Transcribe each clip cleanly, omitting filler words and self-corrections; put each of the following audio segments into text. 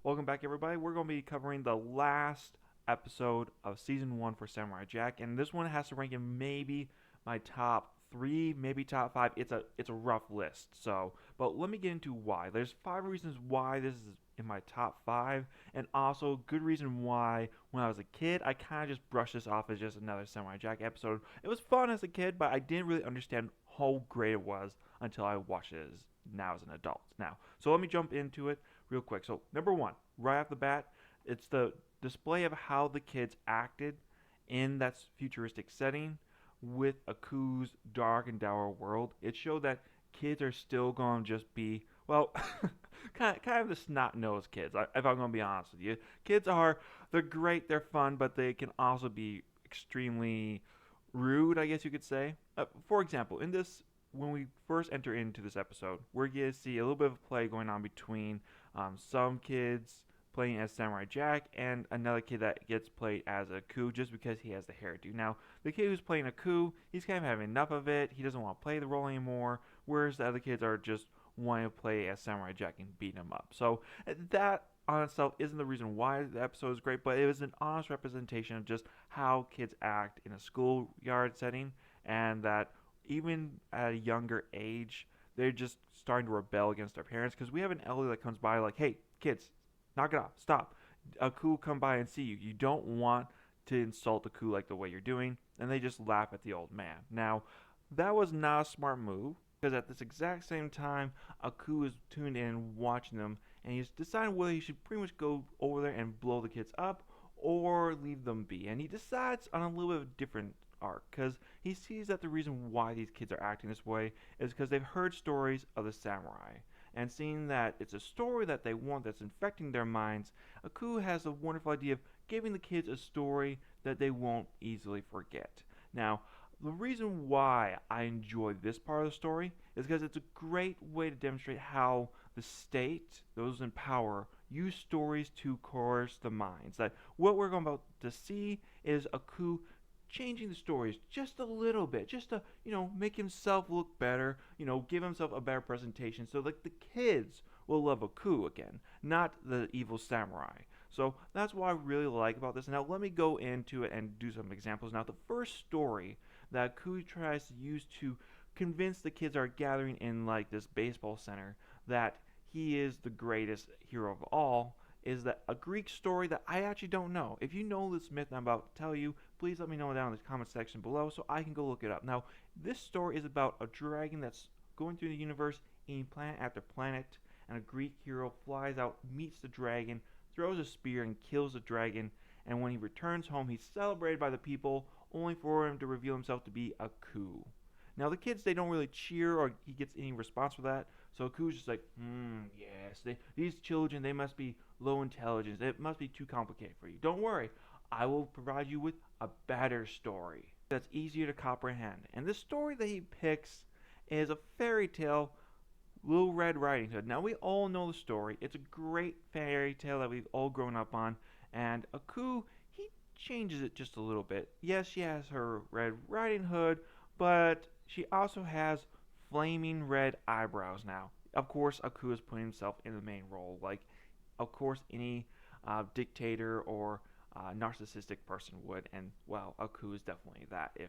Welcome back, everybody. We're going to be covering the last episode of season one for Samurai Jack, and this one has to rank in maybe my top three, maybe top five. It's a rough list. So, but let me get into why. There's five reasons why this is in my top five, and also good reason why when I was a kid I kind of just brushed this off as just another Samurai Jack episode. It was fun as a kid, but I didn't really understand how great it was until I watched it now as an adult. Now, so let me jump into it real quick. So number one, right off the bat, it's the display of how the kids acted in that futuristic setting with Aku's dark and dour world. It showed that kids are still going to just be, well, kind of the snot nosed kids. If I'm going to be honest with you, kids are they're great, they're fun, but they can also be extremely rude, I guess you could say. For example, in this, when we first enter into this episode, we're going to see a little bit of play going on between some kids playing as Samurai Jack and another kid that gets played as Aku just because he has the hairdo. Now, the kid who's playing Aku, he's kind of having enough of it. He doesn't want to play the role anymore, whereas the other kids are just wanting to play as Samurai Jack and beat him up. So that on itself isn't the reason why the episode is great, but it was an honest representation of just how kids act in a schoolyard setting, and that even at a younger age, they're just starting to rebel against their parents. Because we have an elder that comes by like, "Hey, kids, knock it off, stop. Aku come by and see you. You don't want to insult Aku like the way you're doing," and they just laugh at the old man. Now, that was not a smart move because at this exact same time, Aku is tuned in watching them, and he's deciding whether he should pretty much go over there and blow the kids up or leave them be. And he decides on a little bit of a different arc because he sees that the reason why these kids are acting this way is because they've heard stories of the samurai. And seeing that it's a story that they want that's infecting their minds, Aku has a wonderful idea of giving the kids a story that they won't easily forget. Now, the reason why I enjoy this part of the story is because it's a great way to demonstrate how the state, those in power, use stories to coerce the minds. That what we're going about to see is Aku changing the stories just a little bit, just to make himself look better, give himself a better presentation, so like the kids will love Aku again, not the evil samurai. So that's what I really like about this. Now let me go into it and do some examples. Now the first story that Aku tries to use to convince the kids are gathering in like this baseball center that he is the greatest hero of all is that a Greek story that I actually don't know. If you know this myth I'm about to tell you, please let me know down in the comment section below so I can go look it up. Now, this story is about a dragon that's going through the universe, eating planet after planet, and a Greek hero flies out, meets the dragon, throws a spear, and kills the dragon. And when he returns home, he's celebrated by the people, only for him to reveal himself to be Aku. Now, the kids, they don't really cheer or he gets any response for that. So Aku's just like, yes, these children, they must be low intelligence. It must be too complicated for you. Don't worry. I will provide you with a better story that's easier to comprehend. And this story that he picks is a fairy tale, Little Red Riding Hood. Now, we all know the story. It's a great fairy tale that we've all grown up on. And Aku, he changes it just a little bit. Yes, she has her Red Riding Hood, but she also has flaming red eyebrows now. Of course, Aku is putting himself in the main role. Like, of course, any dictator or narcissistic person would. And, well, Aku is definitely that, if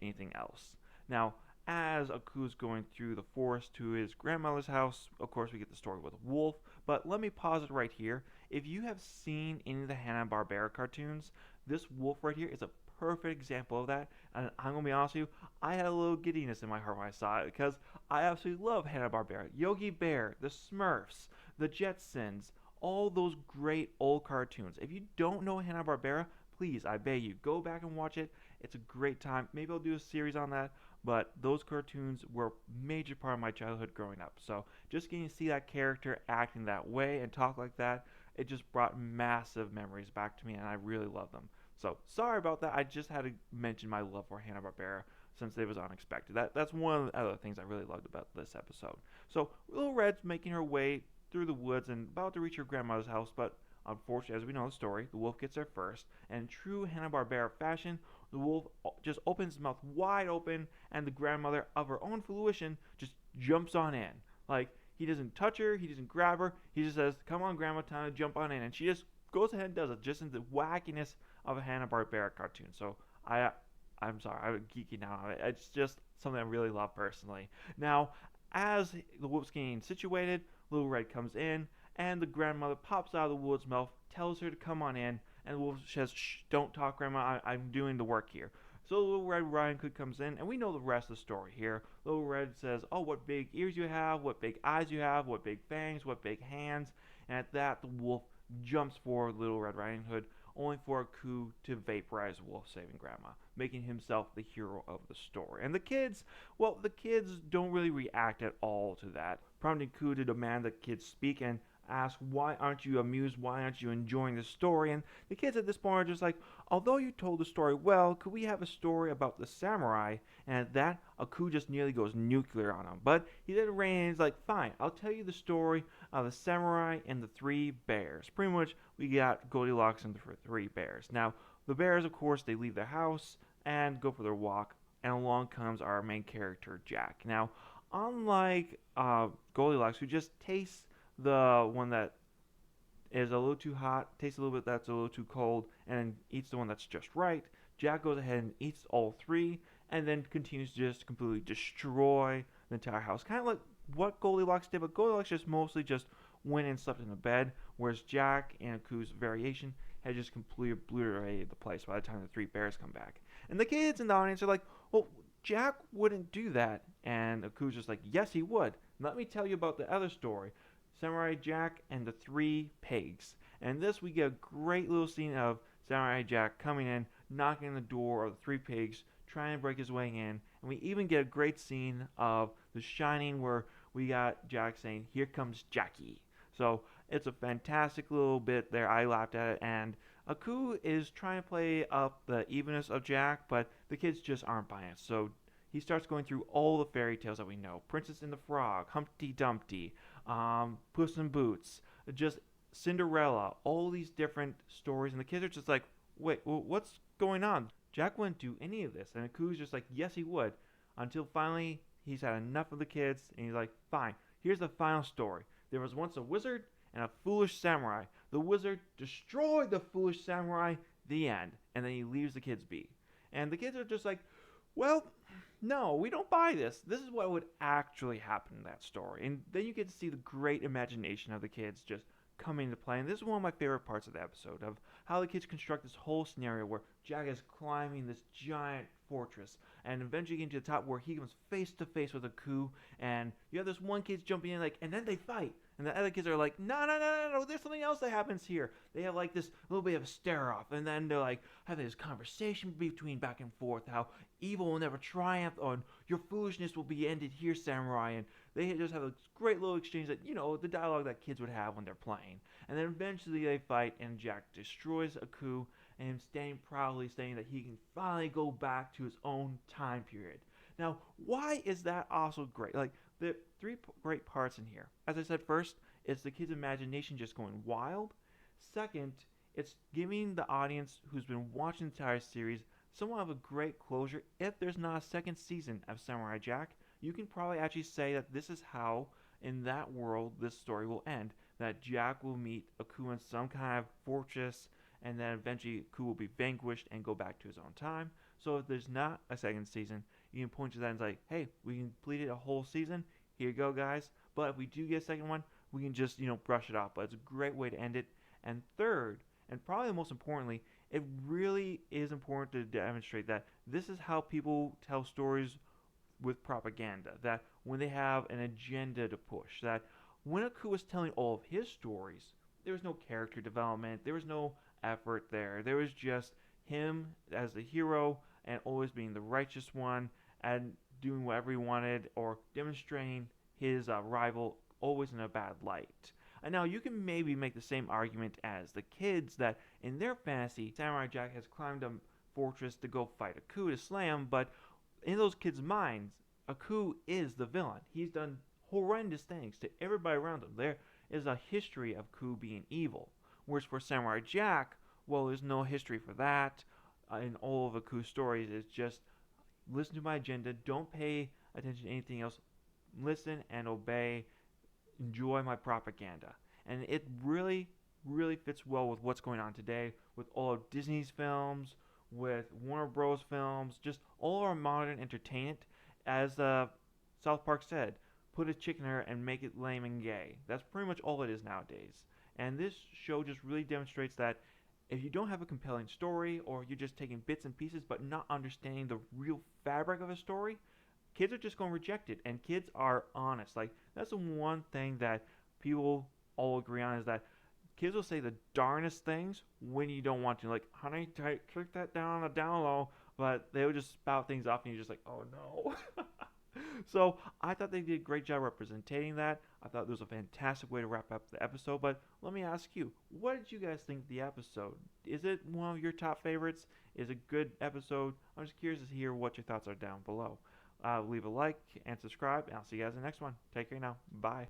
anything else. Now, as Aku's going through the forest to his grandmother's house, of course, we get the story with a wolf. But let me pause it right here. If you have seen any of the Hanna-Barbera cartoons, this wolf right here is a perfect example of that. And I'm going to be honest with you, I had a little giddiness in my heart when I saw it because I absolutely love Hanna-Barbera. Yogi Bear, the Smurfs, the Jetsons, all those great old cartoons. If you don't know Hanna-Barbera, please, I beg you, go back and watch it. It's a great time. Maybe I'll do a series on that, but those cartoons were a major part of my childhood growing up. So just getting to see that character acting that way and talk like that, it just brought massive memories back to me, and I really love them. So sorry about that. I just had to mention my love for Hanna-Barbera since it was unexpected. That's one of the other things I really loved about this episode. So Little Red's making her way through the woods and about to reach her grandmother's house, but unfortunately, as we know the story, the wolf gets there first. And in true Hanna-Barbera fashion, the wolf just opens his mouth wide open, and the grandmother, of her own fruition, just jumps on in. Like, He doesn't touch her. He doesn't grab her. He just says, "Come on, Grandma, time to jump on in," and she just goes ahead and does it, just in the wackiness of a Hanna-Barbera cartoon. So I, I'm sorry, I'm geeking out on it. It's just something I really love personally. Now, as the wolf's getting situated, Little Red comes in, and the grandmother pops out of the wolf's mouth, tells her to come on in, and the wolf says, "Shh, don't talk, Grandma. I'm doing the work here." So Little Red Riding Hood comes in, and we know the rest of the story here. Little Red says, "Oh, what big ears you have, what big eyes you have, what big fangs, what big hands." And at that, the wolf jumps for Little Red Riding Hood, only for Aku to vaporize Wolf, saving Grandma, making himself the hero of the story. And the kids, well, the kids don't really react at all to that, prompting Aku to demand that kids speak and ask, "Why aren't you amused? Why aren't you enjoying the story?" And the kids at this point are just like, "Although you told the story well, could we have a story about the samurai?" And at that, Aku just nearly goes nuclear on him. But he then reigns like, "Fine, I'll tell you the story of the samurai and the three bears." Pretty much, we got Goldilocks and the three bears. Now, the bears, of course, they leave their house and go for their walk, and along comes our main character, Jack. Now, unlike Goldilocks, who just tastes the one that is a little too hot, tastes a little bit that's a little too cold, and then eats the one that's just right, Jack goes ahead and eats all three, and then continues to just completely destroy the entire house. Kind of like what Goldilocks did, but Goldilocks just mostly just went and slept in the bed, whereas Jack and Aku's variation had just completely obliterated the place by the time the three bears come back. And the kids in the audience are like, "Well, Jack wouldn't do that." And Aku's just like, "Yes, he would. Let me tell you about the other story, Samurai Jack and the Three Pigs." And this, we get a great little scene of Samurai Jack coming in, knocking on the door of the Three Pigs, trying to break his way in. And we even get a great scene of The Shining where we got Jack saying, "Here comes Jackie." So it's a fantastic little bit there. I laughed at it. And Aku is trying to play up the evenness of Jack, but the kids just aren't buying it. So he starts going through all the fairy tales that we know: Princess and the Frog, Humpty Dumpty, Puss in Boots, just Cinderella, all these different stories, and the kids are just like, "Wait, what's going on?" Jack wouldn't do any of this, and Aku's just like, "Yes, he would," until finally he's had enough of the kids, and he's like, "Fine, here's the final story. There was once a wizard and a foolish samurai. The wizard destroyed the foolish samurai. The end." And then he leaves the kids be, and the kids are just like, "Well, no, we don't buy this. This is what would actually happen in that story." And then you get to see the great imagination of the kids just come into play. And this is one of my favorite parts of the episode, of how the kids construct this whole scenario where Jack is climbing this giant fortress and eventually getting to the top where he comes face to face with Aku. And you have this one kid jumping in like, and then they fight. And the other kids are like, "No, no, no, no, no, there's something else that happens here." They have like this little bit of a stare off, and then they're like having this conversation between back and forth, how evil will never triumph, or your foolishness will be ended here, samurai. And they just have a great little exchange that, the dialogue that kids would have when they're playing. And then eventually they fight, and Jack destroys Aku, and him standing proudly saying that he can finally go back to his own time period. Now, why is that also great? Like, the three great parts in here. As I said, first, it's the kids' imagination just going wild. Second, it's giving the audience who's been watching the entire series somewhat of a great closure. If there's not a second season of Samurai Jack, you can probably actually say that this is how, in that world, this story will end. That Jack will meet Aku in some kind of fortress, and then eventually Aku will be vanquished and go back to his own time. So if there's not a second season, you can point to that and say, "Hey, we completed a whole season. Here you go, guys." But if we do get a second one, we can just, brush it off. But it's a great way to end it. And third, and probably most importantly, it really is important to demonstrate that this is how people tell stories with propaganda. That when they have an agenda to push, that when Aku was telling all of his stories, there was no character development, there was no effort there. There was just him as the hero and always being the righteous one and doing whatever he wanted, or demonstrating his rival always in a bad light. And now you can maybe make the same argument as the kids, that in their fantasy, Samurai Jack has climbed a fortress to go fight Aku to slay him, but in those kids' minds, Aku is the villain. He's done horrendous things to everybody around him. There is a history of Aku being evil. Whereas for Samurai Jack, well, there's no history for that. In all of Aku's stories, it's just listen to my agenda, don't pay attention to anything else, listen and obey, enjoy my propaganda. And it really, really fits well with what's going on today with all of Disney's films, with Warner Bros. Films, just all our modern entertainment. As South Park said, put a chick in her and make it lame and gay. That's pretty much all it is nowadays. And this show just really demonstrates that if you don't have a compelling story or you're just taking bits and pieces but not understanding the real fabric of a story, kids are just going to reject it. And kids are honest. Like, that's the one thing that people all agree on is that kids will say the darnest things when you don't want to. Like, honey, click that down on the down low. But they would just spout things off and you're just like, oh no. So I thought they did a great job representing that. I thought it was a fantastic way to wrap up the episode. But let me ask you, what did you guys think of the episode? Is it one of your top favorites? Is it a good episode? I'm just curious to hear what your thoughts are down below. Leave a like and subscribe, and I'll see you guys in the next one. Take care now. Bye.